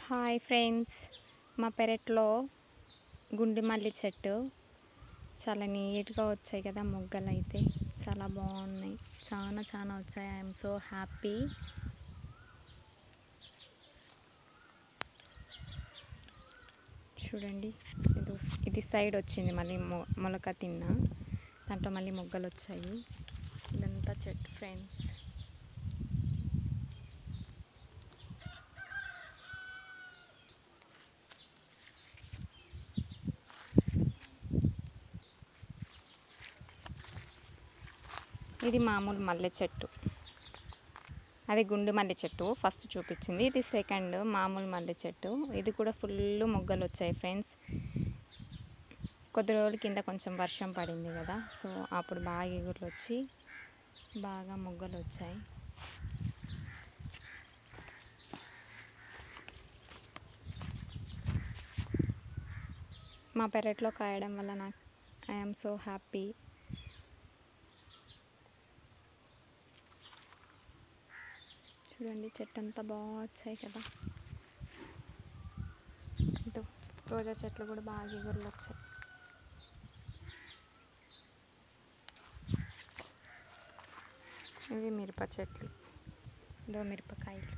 Hi friends, మా పెరట్లో గుండు మల్లి చెట్టు చాలా నీట్గా వచ్చాయి కదా. మొగ్గలు అయితే చాలా బాగున్నాయి, చాలా వచ్చాయి. I'm so happy. చూడండి, ఇది సైడ్ వచ్చింది, మళ్ళీ మొలక తిన్నా దాంట్లో మళ్ళీ మొగ్గలు వచ్చాయి. ఇదంతా చెట్టు ఫ్రెండ్స్. ఇది మామూలు మల్లె చెట్టు, అది గుండు మల్లె చెట్టు ఫస్ట్ చూపించింది. ఇది సెకండ్ మామూలు మల్లె చెట్టు. ఇది కూడా ఫుల్ మొగ్గలు వచ్చాయి ఫ్రెండ్స్. కొద్ది రోజుల కింద కొంచెం వర్షం పడింది కదా, సో అప్పుడు బాగా ఎగురులు వచ్చి బాగా మొగ్గలు వచ్చాయి. మా పెరట్లో కాయడం వల్ల నాకు ఐఎమ్ సో హ్యాపీ. చూడండి, చెట్టు అంతా బాగా వచ్చాయి కదా. రోజా చెట్లు కూడా బాగా ఎగురులు వచ్చాయి. ఇవి మిరప చెట్లు, ఇదో మిరపకాయలు.